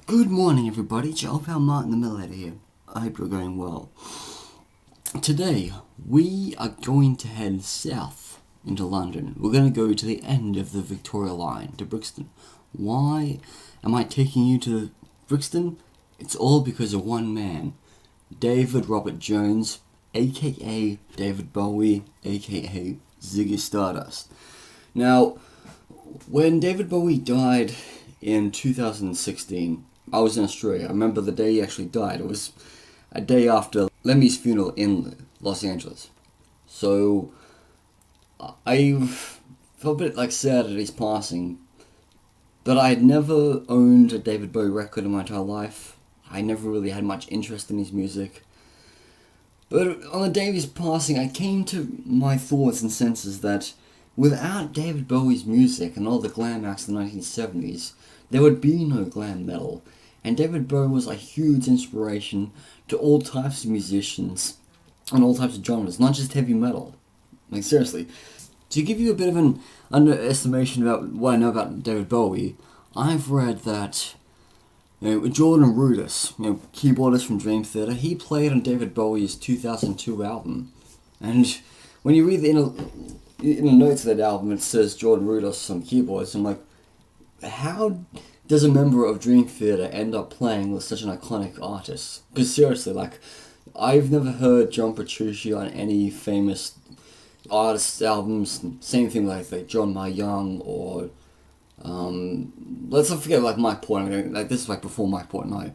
Good morning, everybody. Joel Martin, the Metalhead here. I hope you're going well. Today, we are going to head south into London. We're going to go to the end of the Victoria line, to Brixton. Why am I taking you to Brixton? It's all because of one man, David Robert Jones, aka David Bowie, aka Ziggy Stardust. Now, when David Bowie died in 2016, I was in Australia. I remember the day he actually died. It was a day after Lemmy's funeral in Los Angeles. So I felt a bit sad at his passing, but I had never owned a David Bowie record in my entire life. I never really had much interest in his music. But on the day of his passing, I came to my thoughts and senses that without David Bowie's music and all the glam acts in the 1970s, there would be no glam metal. And David Bowie was a huge inspiration to all types of musicians and all types of genres, not just heavy metal. Like, seriously. To give you a bit of an underestimation about what I know about David Bowie, I've read that Jordan Rudess, keyboardist from Dream Theater, he played on David Bowie's 2002 album. And when you read in the notes of that album, it says Jordan Rudess on keyboards. I'm like, how does a member of Dream Theater end up playing with such an iconic artist? Because seriously, I've never heard John Petrucci on any famous artist's albums. Same thing like John Ma Young or let's not forget Mike Portnoy. This is before Mike Portnoy.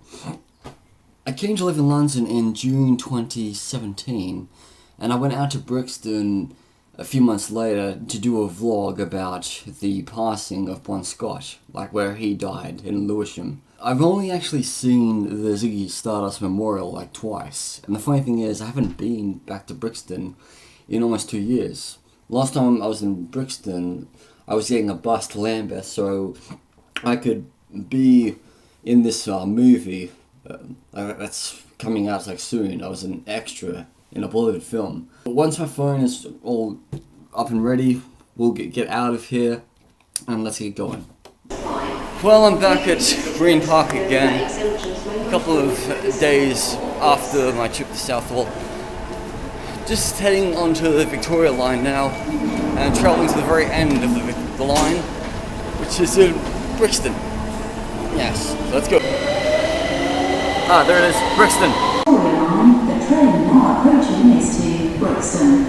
I came to live in London in June 2017, and I went out to Brixton a few months later to do a vlog about the passing of Bon Scott, where he died in Lewisham. I've only actually seen the Ziggy Stardust Memorial twice, and the funny thing is I haven't been back to Brixton in almost 2 years. Last time I was in Brixton, I was getting a bus to Lambeth so I could be in this movie that's coming out soon. I was an extra in a Bollywood film. But once my phone is all up and ready, we'll get out of here and let's get going. Well, I'm back at Green Park again, a couple of days after my trip to Southall. Just heading onto the Victoria line now and travelling to the very end of the line, which is in Brixton. Yes, so let's go. There it is, Brixton. The train now approaching is to Brixton.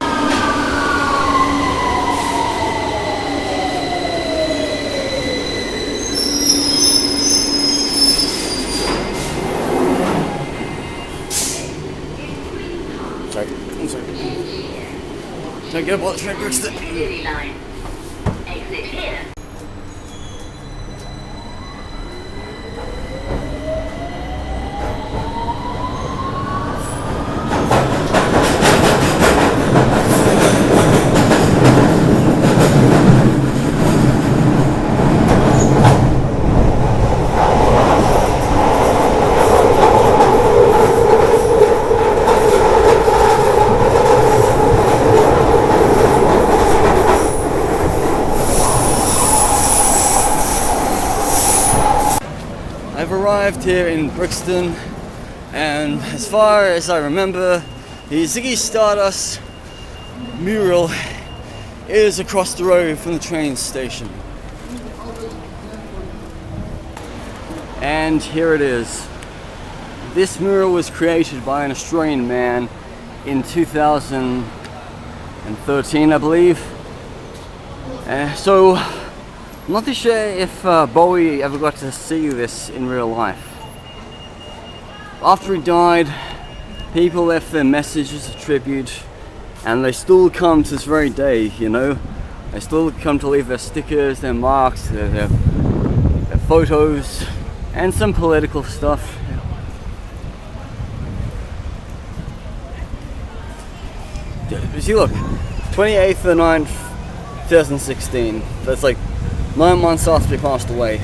I'm sorry. Don't get aboard the train, Brixton. Line. Exit here. I've arrived here in Brixton, and as far as I remember, the Ziggy Stardust mural is across the road from the train station. And here it is. This mural was created by an Australian man in 2013, I believe. So I'm not too sure if Bowie ever got to see this in real life. After he died, people left their messages of tribute, and they still come to this very day, They still come to leave their stickers, their marks, their photos, and some political stuff. See, look, 28th of the 9th, 2016. That's 9 months after he passed away.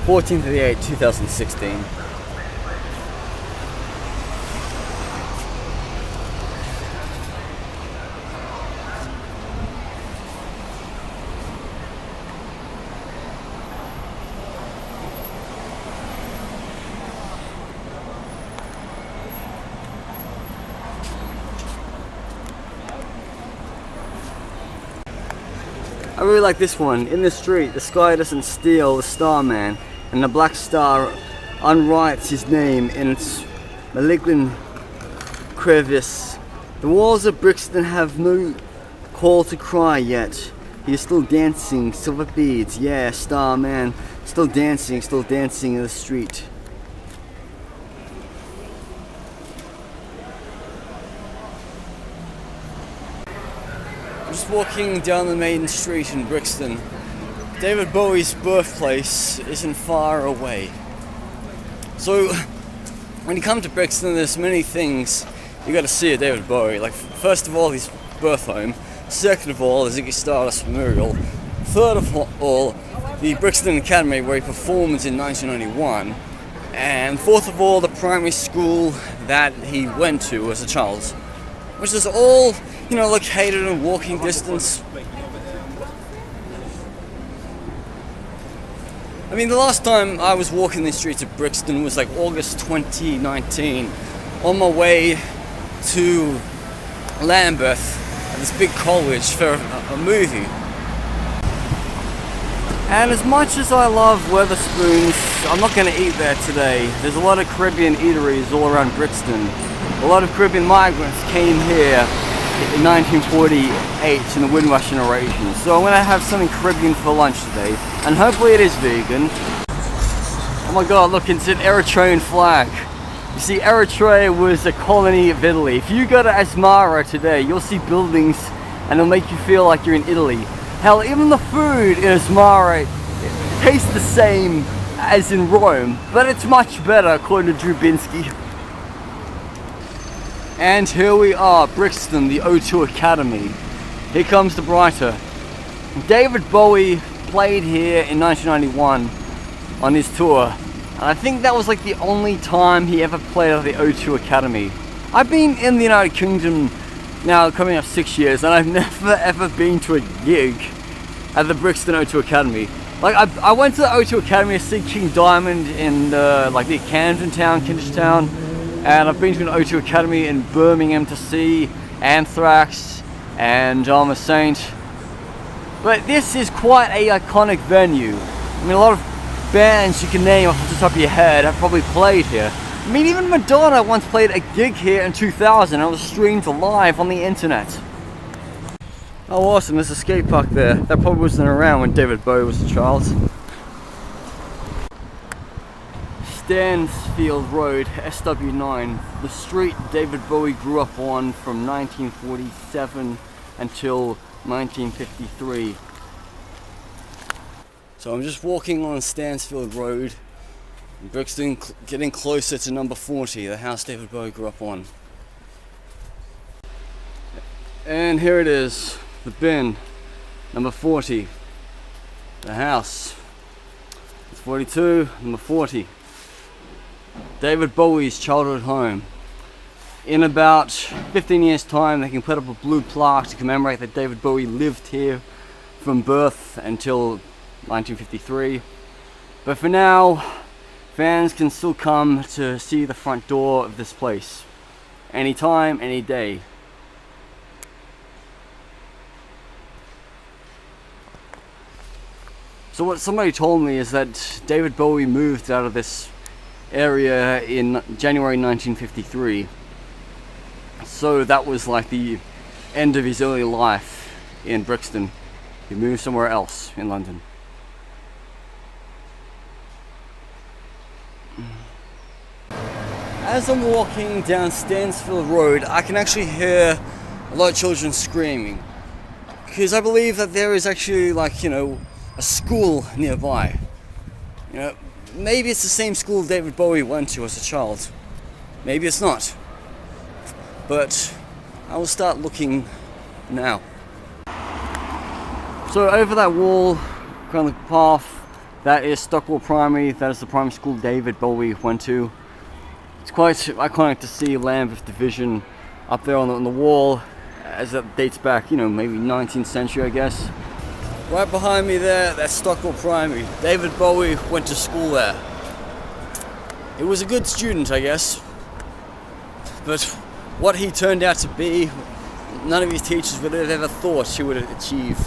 14th of the 8th, 2016. I really like this one. In the street, the sky doesn't steal the starman, and the black star unwrites his name in its malignant crevice. The walls of Brixton have no call to cry yet. He is still dancing, silver beads, yeah, starman, still dancing in the street. I'm just walking down the main street in Brixton. David Bowie's birthplace isn't far away. So, when you come to Brixton, there's many things you gotta see of David Bowie. Like, first of all, his birth home. Second of all, the Ziggy Stardust Memorial. Third of all, the Brixton Academy where he performed in 1991. And fourth of all, the primary school that he went to as a child. Which is all, you know, located in walking distance. I mean, the last time I was walking the streets of Brixton was like August 2019, on my way to Lambeth at this big college for a movie. And as much as I love Wetherspoons, I'm not going to eat there today. There's a lot of Caribbean eateries all around Brixton. A lot of Caribbean migrants came here in 1948 in the Windrush generation. So I'm going to have something Caribbean for lunch today. And hopefully it is vegan. Oh my god, look, it's an Eritrean flag. You see, Eritrea was a colony of Italy. If you go to Asmara today, you'll see buildings and it'll make you feel like you're in Italy. Hell, even the food in Asmara tastes the same as in Rome, but it's much better according to Drubinski. And here we are, Brixton, the O2 Academy. Here comes the brighter. David Bowie played here in 1991 on his tour. And I think that was like the only time he ever played at the O2 Academy. I've been in the United Kingdom now coming up 6 years, and I've never ever been to a gig at the Brixton O2 Academy. Like I went to the O2 Academy to see King Diamond in like near Camden Town, Kentish Town, and I've been to an O2 Academy in Birmingham to see Anthrax and I'm a Saint. But this is quite a iconic venue. I mean, a lot of bands you can name off the top of your head have probably played here. I mean, even Madonna once played a gig here in 2000 and it was streamed live on the internet. Oh awesome, there's a skate park there. That probably wasn't around when David Bowie was a child. Stansfield Rd, SW9, the street David Bowie grew up on from 1947 until 1953. So I'm just walking on Stansfield Rd in Brixton, getting closer to number 40, the house David Bowie grew up on. And here it is, the bin, number 40, the house. It's 42, number 40. David Bowie's childhood home. In about 15 years time, they can put up a blue plaque to commemorate that David Bowie lived here from birth until 1953. But for now, fans can still come to see the front door of this place. Anytime, any day. So what somebody told me is that David Bowie moved out of this area in January 1953. So that was like the end of his early life in Brixton. He moved somewhere else in London. As I'm walking down Stansfield Rd, I can actually hear a lot of children screaming. Because I believe that there is actually, like, you know, a school nearby. You know, maybe it's the same school David Bowie went to as a child. Maybe it's not. But I will start looking now. So over that wall, on the path, that is Stockwell Primary. That is the primary school David Bowie went to. It's quite iconic to see Lambeth Division up there on the wall, as that dates back, you know, maybe 19th century, I guess. Right behind me there, that's Stockwell Primary. David Bowie went to school there. He was a good student, I guess. But what he turned out to be, none of his teachers would have ever thought he would achieve.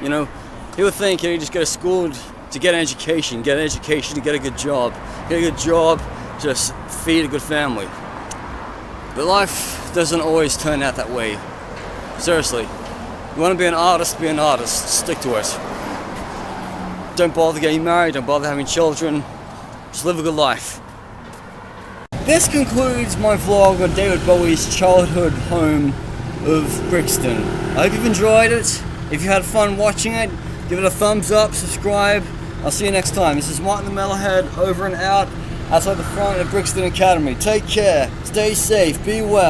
You know, people think you just go to school to get an education, to get a good job, to feed a good family. But life doesn't always turn out that way. Seriously, you want to be an artist, stick to it. Don't bother getting married, don't bother having children, just live a good life. This concludes my vlog on David Bowie's childhood home of Brixton. I hope you've enjoyed it. If you had fun watching it, give it a thumbs up, subscribe. I'll see you next time. This is Martin the Metalhead, over and out, outside the front of Brixton Academy. Take care, stay safe, be well.